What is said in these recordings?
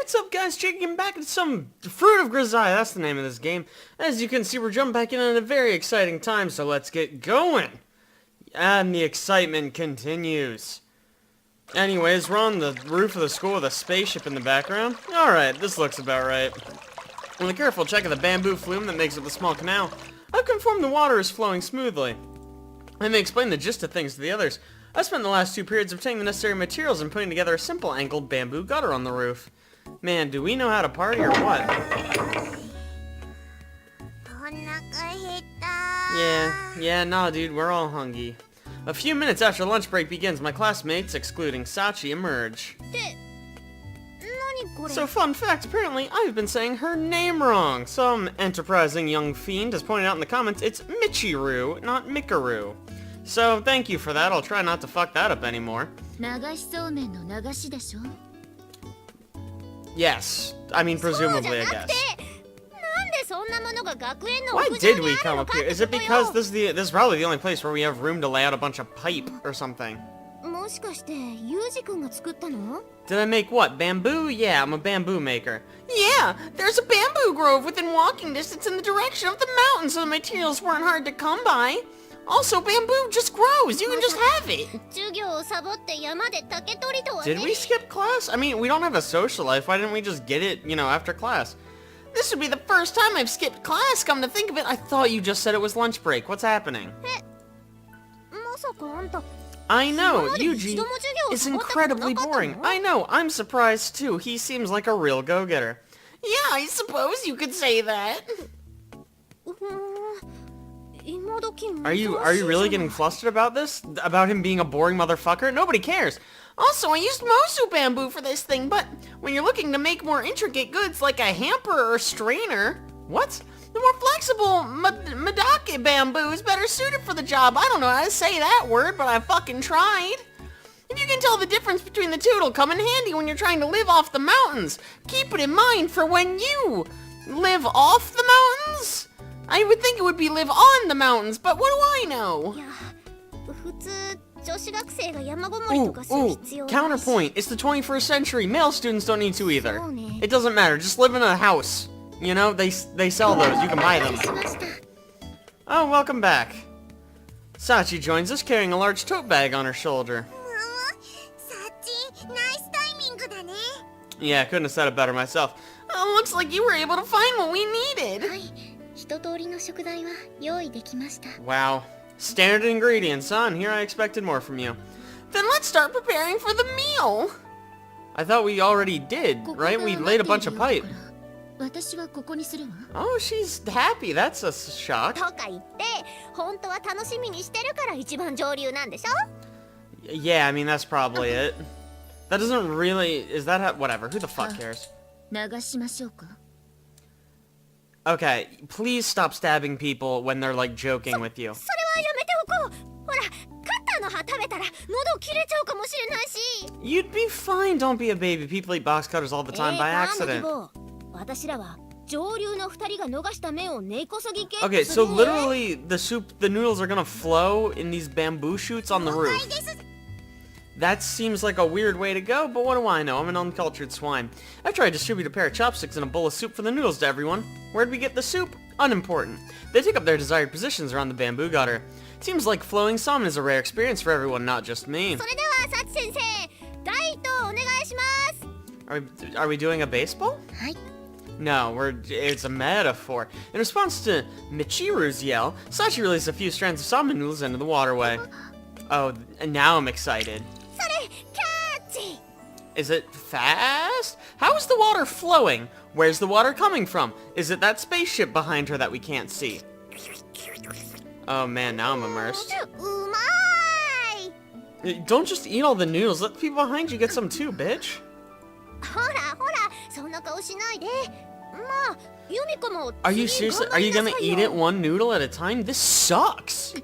What's up, guys? Checking back at some Fruit of Grisaia. That's the name of this game. As you can see, we're jumping back in at a very exciting time, so let's get going. And the excitement continues. Anyways, we're on the roof of the school with a spaceship in the background. Alright, this looks about right. With a careful check of the bamboo flume that makes up the small canal, I've confirmed the water is flowing smoothly. I may explain the gist of things to the others. I spent the last 2 periods obtaining the necessary materials and putting together a simple angled bamboo gutter on the roof. Man, do we know how to party or what? Nah, dude, we're all hungry. A few minutes after lunch break begins, my classmates, excluding Sachi, emerge. So, fun fact, apparently I've been saying her name wrong. Some enterprising young fiend has pointed out in the comments it's Michiru, not Mikaru. So, thank you for that. I'll try not to fuck that up anymore. Yes. I mean, presumably, I guess. Why did we come up here? Is it because this is probably the only place where we have room to lay out a bunch of pipe or something? Did I make what? Bamboo? Yeah, I'm a bamboo maker. Yeah, there's a bamboo grove within walking distance in the direction of the mountain, so the materials weren't hard to come by. Also, bamboo just grows. You can just have it. Did we skip class? I mean, we don't have a social life. Why didn't we just get it, after class? This would be the first time I've skipped class, come to think of it. I thought you just said it was lunch break. What's happening? I know, Yuji is incredibly boring. I know, I'm surprised too. He seems like a real go-getter. Yeah, I suppose you could say that. Are you really getting flustered about this? About him being a boring motherfucker? Nobody cares. Also, I used Mosu bamboo for this thing, but when you're looking to make more intricate goods like a hamper or strainer... What? The more flexible Madake bamboo is better suited for the job. I don't know how to say that word, but I fucking tried. If you can tell the difference between the two, it'll come in handy when you're trying to live off the mountains. Keep it in mind for when you live off the mountains. I would think it would be live on the mountains, but what do I know? Ooh, counterpoint. It's the 21st century. Male students don't need to either. It doesn't matter. Just live in a house. They sell those. You can buy them. Oh, welcome back. Sachi joins us carrying a large tote bag on her shoulder. Yeah, I couldn't have said it better myself. Oh, looks like you were able to find what we needed. Wow. Standard ingredients, huh? And here I expected more from you. Then let's start preparing for the meal. I thought we already did, right? We laid a bunch of pipe. Oh, she's happy. That's a shock. Yeah, I mean, that's probably it. That doesn't really... Is that how... Whatever. Who the fuck cares? Okay, please stop stabbing people when they're, like, joking with you. You'd be fine, don't be a baby. People eat box cutters all the time by accident. Okay, so literally, the noodles are gonna flow in these bamboo shoots on the roof. That seems like a weird way to go, but what do I know? I'm an uncultured swine. I tried to distribute a pair of chopsticks and a bowl of soup for the noodles to everyone. Where'd we get the soup? Unimportant. They take up their desired positions around the bamboo gutter. Seems like flowing salmon is a rare experience for everyone, not just me. Are we doing a baseball? No, it's a metaphor. In response to Michiru's yell, Sachi released a few strands of salmon noodles into the waterway. Oh, and now I'm excited. Is it fast? How is the water flowing? Where's the water coming from? Is it that spaceship behind her that we can't see? Oh man, now I'm immersed. Don't just eat all the noodles. Let the people behind you get some too, bitch. Are you seriously? Are you gonna eat it one noodle at a time? This sucks.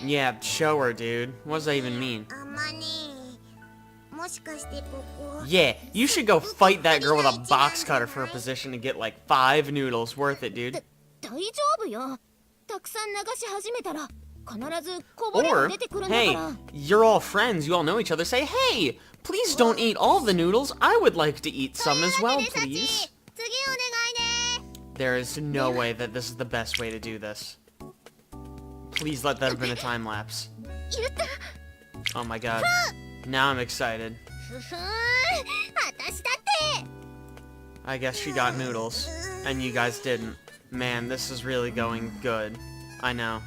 Yeah, show her, dude. What does that even mean? Yeah, you should go fight that girl with a box cutter for a position to get like 5 noodles. Worth it, dude. Or, hey, you're all friends, you all know each other. Say, hey, Please don't eat all the noodles. I would like to eat some as well, please. There is no way that this is the best way to do this. Please let that have been a time lapse. Oh my god. Now I'm excited. I guess she got noodles, and you guys didn't. Man, this is really going good. I know.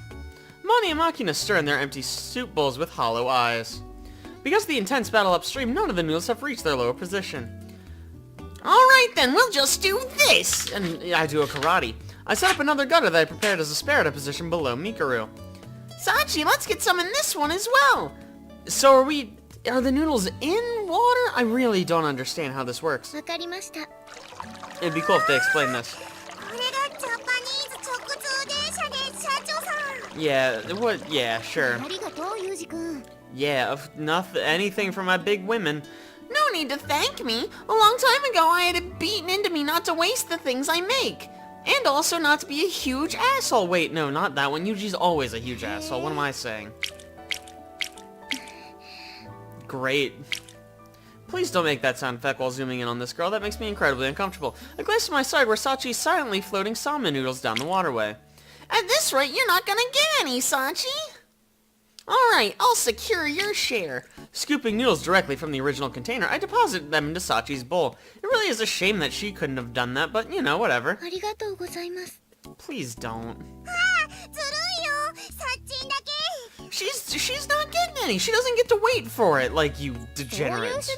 Mani and Makina stir in their empty soup bowls with hollow eyes. Because of the intense battle upstream, none of the noodles have reached their lower position. Alright then, we'll just do this! And I do a karate. I set up another gutter that I prepared as a spare at a position below Mikaru. Sachi, let's get some in this one as well! So are the noodles in water? I really don't understand how this works. It'd be cool if they explained this. Yeah, what? Yeah, sure. Yeah, anything for my big women. No need to thank me. A long time ago, I had it beaten into me not to waste the things I make. And also not to be a huge asshole. Wait, no, not that one. Yuji's always a huge asshole. What am I saying? Great. Please don't make that sound effect while zooming in on this girl. That makes me incredibly uncomfortable. I glance to my side where Sachi's silently floating salmon noodles down the waterway. At this rate, you're not gonna get any, Sachi. Alright, I'll secure your share. Scooping noodles directly from the original container, I deposited them into Sachi's bowl. It really is a shame that she couldn't have done that, but you know, whatever. Please don't. She's not getting any. She doesn't get to wait for it like you degenerates.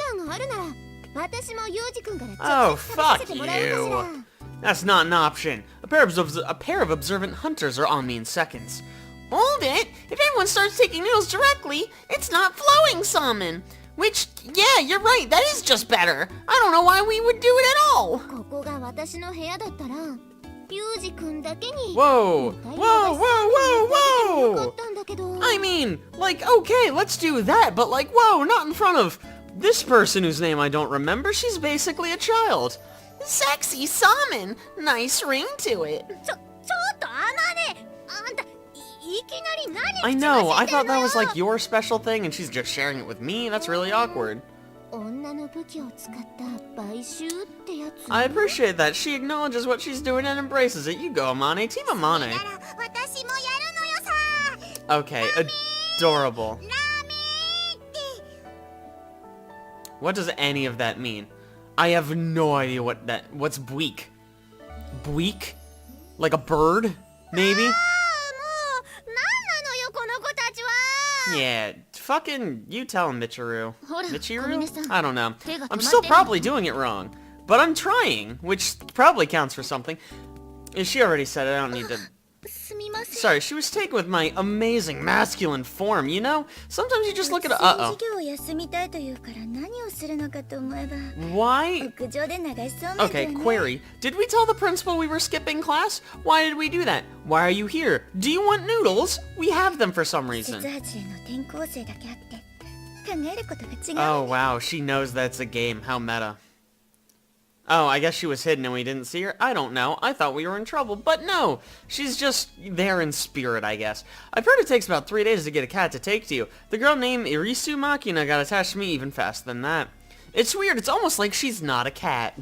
Oh, fuck you. That's not an option. A pair of observant hunters are on me in seconds. Hold it! If everyone starts taking noodles directly, it's not flowing salmon. Which, yeah, you're right, that is just better. I don't know why we would do it at all. Whoa! Whoa, whoa, whoa, whoa! I mean, like, okay, let's do that, but like, whoa, not in front of this person whose name I don't remember. She's basically a child. Sexy salmon! Nice ring to it. I know, I thought that was like your special thing and she's just sharing it with me. That's really awkward. I appreciate that. She acknowledges what she's doing and embraces it. You go, Amane. Team Amane. Okay, adorable. What does any of that mean? I have no idea what's bleak. Bleak? Like a bird? Maybe? Yeah, fucking, you tell him, Michiru. Michiru? I don't know. I'm still probably doing it wrong. But I'm trying, which probably counts for something. She already said it, I don't need to... Sorry, she was taken with my amazing masculine form, you know? Sometimes you just look at uh-oh. Why? Okay, query. Did we tell the principal we were skipping class? Why did we do that? Why are you here? Do you want noodles? We have them for some reason. Oh wow, she knows that's a game. How meta. Oh, I guess she was hidden and we didn't see her? I don't know. I thought we were in trouble. But no, she's just there in spirit, I guess. I've heard it takes about 3 days to get a cat to take to you. The girl named Irisu Makina got attached to me even faster than that. It's weird. It's almost like she's not a cat.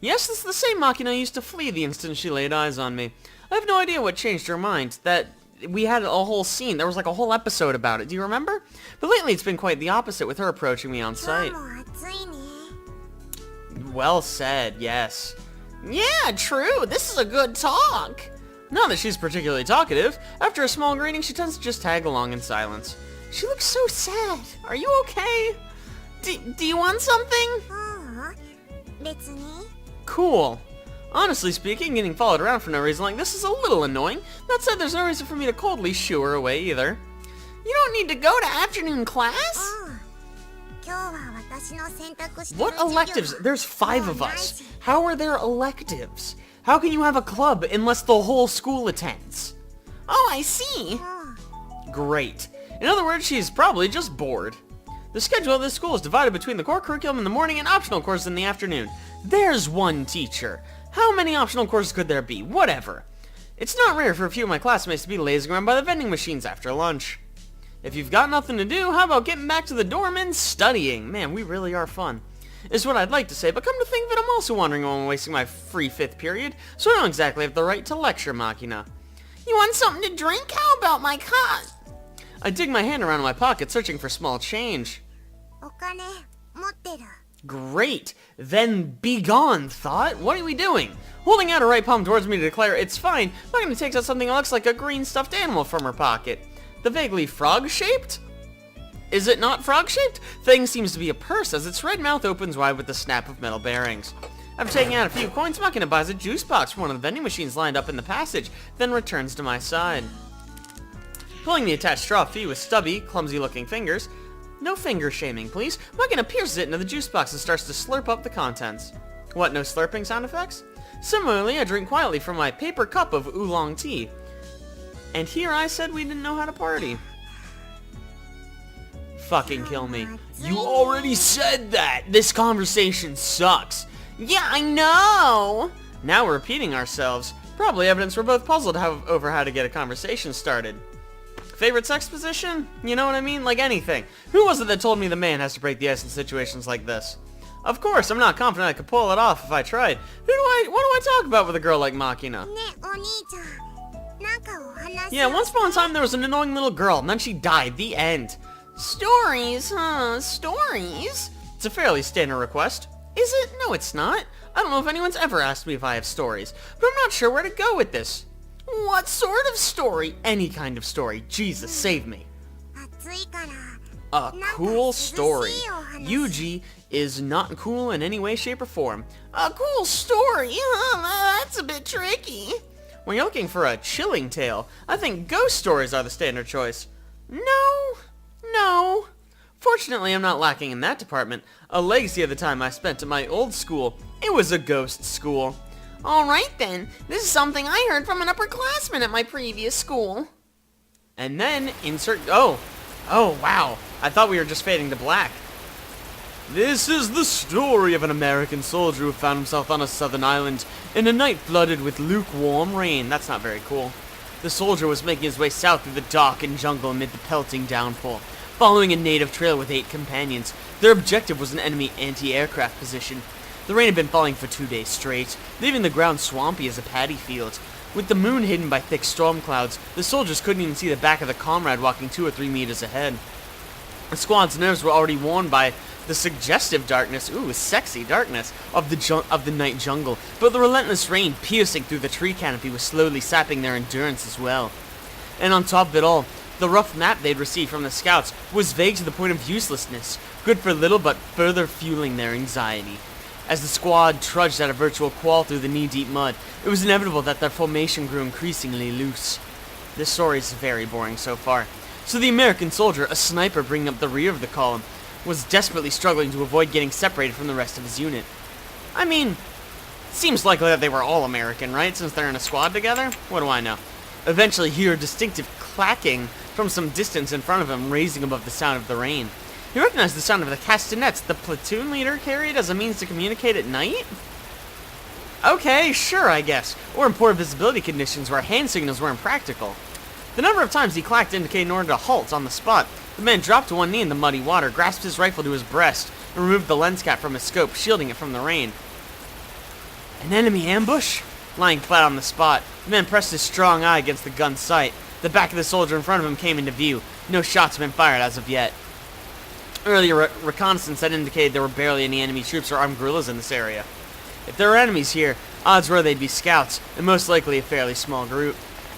Yes, it's the same Makina used to flee the instant she laid eyes on me. I have no idea what changed her mind. That we had a whole scene. There was like a whole episode about it. Do you remember? But lately it's been quite the opposite with her approaching me on sight. Well said, yes. Yeah, true. This is a good talk. Not that she's particularly talkative. After a small greeting, she tends to just tag along in silence. She looks so sad. Are you okay? Do you want something? Cool. Honestly speaking, getting followed around for no reason like this is a little annoying. That said, there's no reason for me to coldly shoo her away either. You don't need to go to afternoon class? What electives? There's 5 of us. How are there electives? How can you have a club unless the whole school attends? Oh, I see. Great. In other words, she's probably just bored. The schedule of this school is divided between the core curriculum in the morning and optional courses in the afternoon. There's one teacher. How many optional courses could there be? Whatever. It's not rare for a few of my classmates to be lazing around by the vending machines after lunch. If you've got nothing to do, how about getting back to the dorm and studying? Man, we really are fun. Is what I'd like to say, but come to think of it, I'm also wondering why I'm wasting my free 5th period, so I don't exactly have the right to lecture, Machina. You want something to drink? How about my cot? I dig my hand around in my pocket, searching for small change. お金持ってる。 Great! Then be gone, thought. What are we doing? Holding out her right palm towards me to declare it's fine, Machina takes out something that looks like a green stuffed animal from her pocket. The vaguely frog-shaped? Is it not frog-shaped? Thing seems to be a purse as its red mouth opens wide with the snap of metal bearings. After taking out a few coins, Machina buys a juice box from one of the vending machines lined up in the passage, then returns to my side. Pulling the attached straw fee with stubby, clumsy-looking fingers. No finger shaming, please. Machina pierces it into the juice box and starts to slurp up the contents. What, no slurping sound effects? Similarly, I drink quietly from my paper cup of oolong tea. And here I said we didn't know how to party. Fucking kill me. You already said that! This conversation sucks. Yeah, I know! Now we're repeating ourselves. Probably evidence we're both puzzled over how to get a conversation started. Favorite sex position? You know what I mean? Like anything. Who was it that told me the man has to break the ice in situations like this? Of course, I'm not confident I could pull it off if I tried. What do I talk about with a girl like Machina? ね、お兄ちゃん。なんかお話。 Yeah, once upon a time there was an annoying little girl, and then she died. The end. Stories, huh? Stories? It's a fairly standard request. Is it? No, it's not. I don't know if anyone's ever asked me if I have stories, but I'm not sure where to go with this. What sort of story? Any kind of story. Jesus, save me. 暑いから。 A cool story. 涼しいお話。 Yuji is not cool in any way, shape, or form. A cool story, huh? That's a bit tricky. When you're looking for a chilling tale, I think ghost stories are the standard choice. No. Fortunately, I'm not lacking in that department. A legacy of the time I spent at my old school. It was a ghost school. Alright then, this is something I heard from an upperclassman at my previous school. And then insert... Oh, wow. I thought we were just fading to black. This is the story of an American soldier who found himself on a southern island in a night flooded with lukewarm rain. That's not very cool. The soldier was making his way south through the darkened jungle amid the pelting downpour, following a native trail with 8 companions. Their objective was an enemy anti-aircraft position. The rain had been falling for 2 days straight, leaving the ground swampy as a paddy field. With the moon hidden by thick storm clouds, the soldiers couldn't even see the back of the comrade walking 2 or 3 meters ahead. The squad's nerves were already worn by the suggestive darkness, sexy darkness, of the night jungle, but the relentless rain piercing through the tree canopy was slowly sapping their endurance as well. And on top of it all, the rough map they'd received from the scouts was vague to the point of uselessness, good for little but further fueling their anxiety. As the squad trudged at a virtual crawl through the knee-deep mud, it was inevitable that their formation grew increasingly loose. This story is very boring so far. So the American soldier, a sniper bringing up the rear of the column, was desperately struggling to avoid getting separated from the rest of his unit. I mean, seems likely that they were all American, right? Since they're in a squad together? What do I know? Eventually, he heard distinct clacking from some distance in front of him, raising above the sound of the rain. He recognized the sound of the castanets the platoon leader carried as a means to communicate at night? Okay, sure, I guess. Or in poor visibility conditions where hand signals were impractical. The number of times he clacked indicated an order to halt on the spot. The man dropped to one knee in the muddy water, grasped his rifle to his breast, and removed the lens cap from his scope, shielding it from the rain. An enemy ambush? Lying flat on the spot, the man pressed his strong eye against the gun's sight. The back of the soldier in front of him came into view. No shots had been fired as of yet. Earlier reconnaissance had indicated there were barely any enemy troops or armed guerrillas in this area. If there were enemies here, odds were they'd be scouts, and most likely a fairly small group.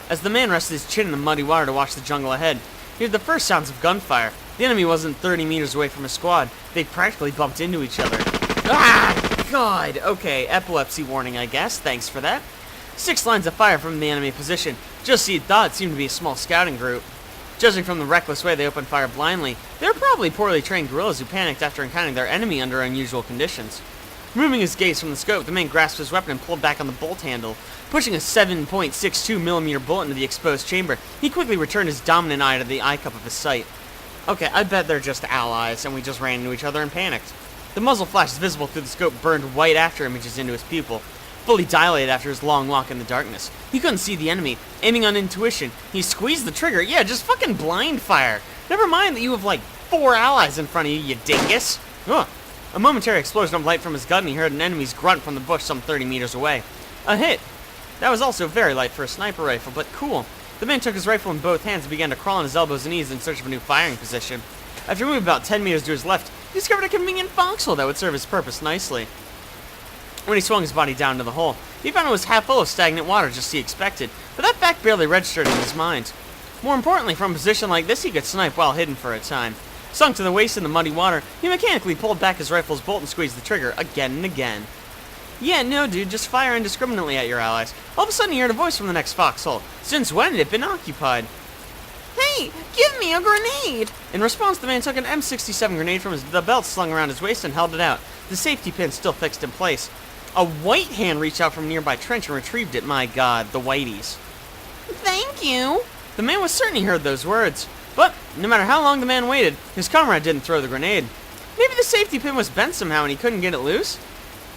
As the man rested his chin in the muddy water to watch the jungle ahead, he heard the first sounds of gunfire. The enemy wasn't 30 meters away from his squad. They'd practically bumped into each other. Ah, God! Okay, epilepsy warning, I guess. Thanks for that. 6 lines of fire from the enemy position. Just as he thought, it seemed to be a small scouting group. Judging from the reckless way they opened fire blindly, they were probably poorly trained guerrillas who panicked after encountering their enemy under unusual conditions. Removing his gaze from the scope, the man grasped his weapon and pulled back on the bolt handle. Pushing a 7.62mm bullet into the exposed chamber, he quickly returned his dominant eye to the eye cup of his sight. Okay, I bet they're just allies, and we just ran into each other and panicked. The muzzle flash visible through the scope burned white after images into his pupil, fully dilated after his long walk in the darkness. He couldn't see the enemy. Aiming on intuition, he squeezed the trigger. Yeah, just fucking blind fire. Never mind that you have like 4 allies in front of you, you dingus. Ugh. A momentary explosion of light from his gun and he heard an enemy's grunt from the bush some 30 meters away. A hit. That was also very light for a sniper rifle, but cool. The man took his rifle in both hands and began to crawl on his elbows and knees in search of a new firing position. After moving about 10 meters to his left, he discovered a convenient foxhole that would serve his purpose nicely. When he swung his body down into the hole, he found it was half full of stagnant water just as he expected, but that fact barely registered in his mind. More importantly, from a position like this, he could snipe while hidden for a time. Sunk to the waist in the muddy water, he mechanically pulled back his rifle's bolt and squeezed the trigger again and again. Yeah, no dude, just fire indiscriminately at your allies. All of a sudden he heard a voice from the next foxhole. Since when had it been occupied? Hey, give me a grenade! In response, the man took an M67 grenade from the belt slung around his waist and held it out, the safety pin still fixed in place. A white hand reached out from a nearby trench and retrieved it. My god, the whiteys. Thank you! The man was certain he heard those words. But, no matter how long the man waited, his comrade didn't throw the grenade. Maybe the safety pin was bent somehow and he couldn't get it loose?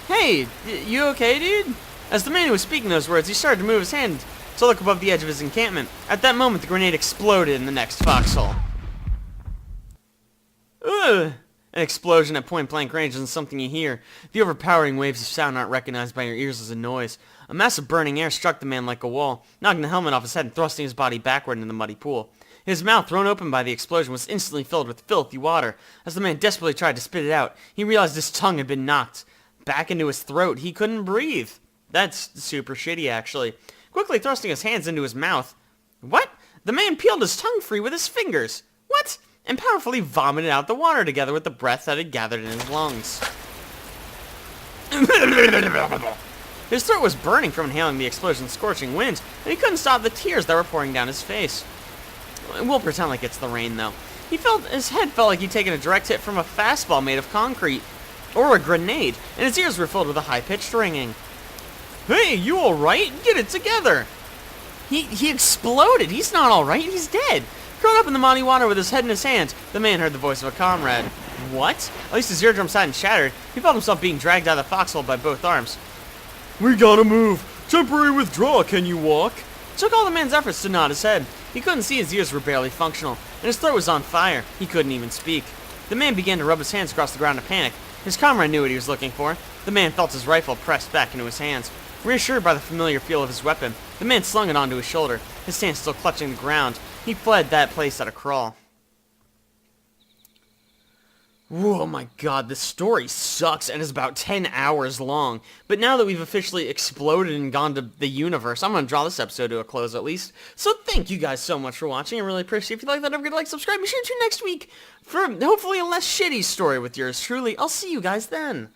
Hey, you okay, dude? As the man who was speaking those words, he started to move his hand to look above the edge of his encampment. At that moment, the grenade exploded in the next foxhole. Ugh! An explosion at point-blank range isn't something you hear. The overpowering waves of sound aren't recognized by your ears as a noise. A mass of burning air struck the man like a wall, knocking the helmet off his head and thrusting his body backward into the muddy pool. His mouth, thrown open by the explosion, was instantly filled with filthy water. As the man desperately tried to spit it out, he realized his tongue had been knocked back into his throat. He couldn't breathe. That's super shitty, actually. Quickly thrusting his hands into his mouth. What? The man peeled his tongue free with his fingers. What? And powerfully vomited out the water together with the breath that had gathered in his lungs. His throat was burning from inhaling the explosion's scorching wind, and he couldn't stop the tears that were pouring down his face. We'll pretend like it's the rain, though. His head felt like he'd taken a direct hit from a fastball made of concrete, or a grenade, and his ears were filled with a high-pitched ringing. Hey, you alright? Get it together! He exploded! He's not alright, he's dead! Curled up in the muddy water with his head in his hands, the man heard the voice of a comrade. What? At least his eardrums hadn't shattered. He felt himself being dragged out of the foxhole by both arms. We gotta move! Temporary withdrawal, can you walk? It took all the man's efforts to nod his head. He couldn't see, his ears were barely functional, and his throat was on fire. He couldn't even speak. The man began to rub his hands across the ground in panic. His comrade knew what he was looking for. The man felt his rifle pressed back into his hands. Reassured by the familiar feel of his weapon, the man slung it onto his shoulder, his hands still clutching the ground. He fled that place at a crawl. Whoa, my god, this story sucks and is about 10 hours long. But now that we've officially exploded and gone to the universe, I'm going to draw this episode to a close at least. So thank you guys so much for watching. I really appreciate it. If you like that, don't forget to like, subscribe. Be sure to tune next week for hopefully a less shitty story with yours truly. I'll see you guys then.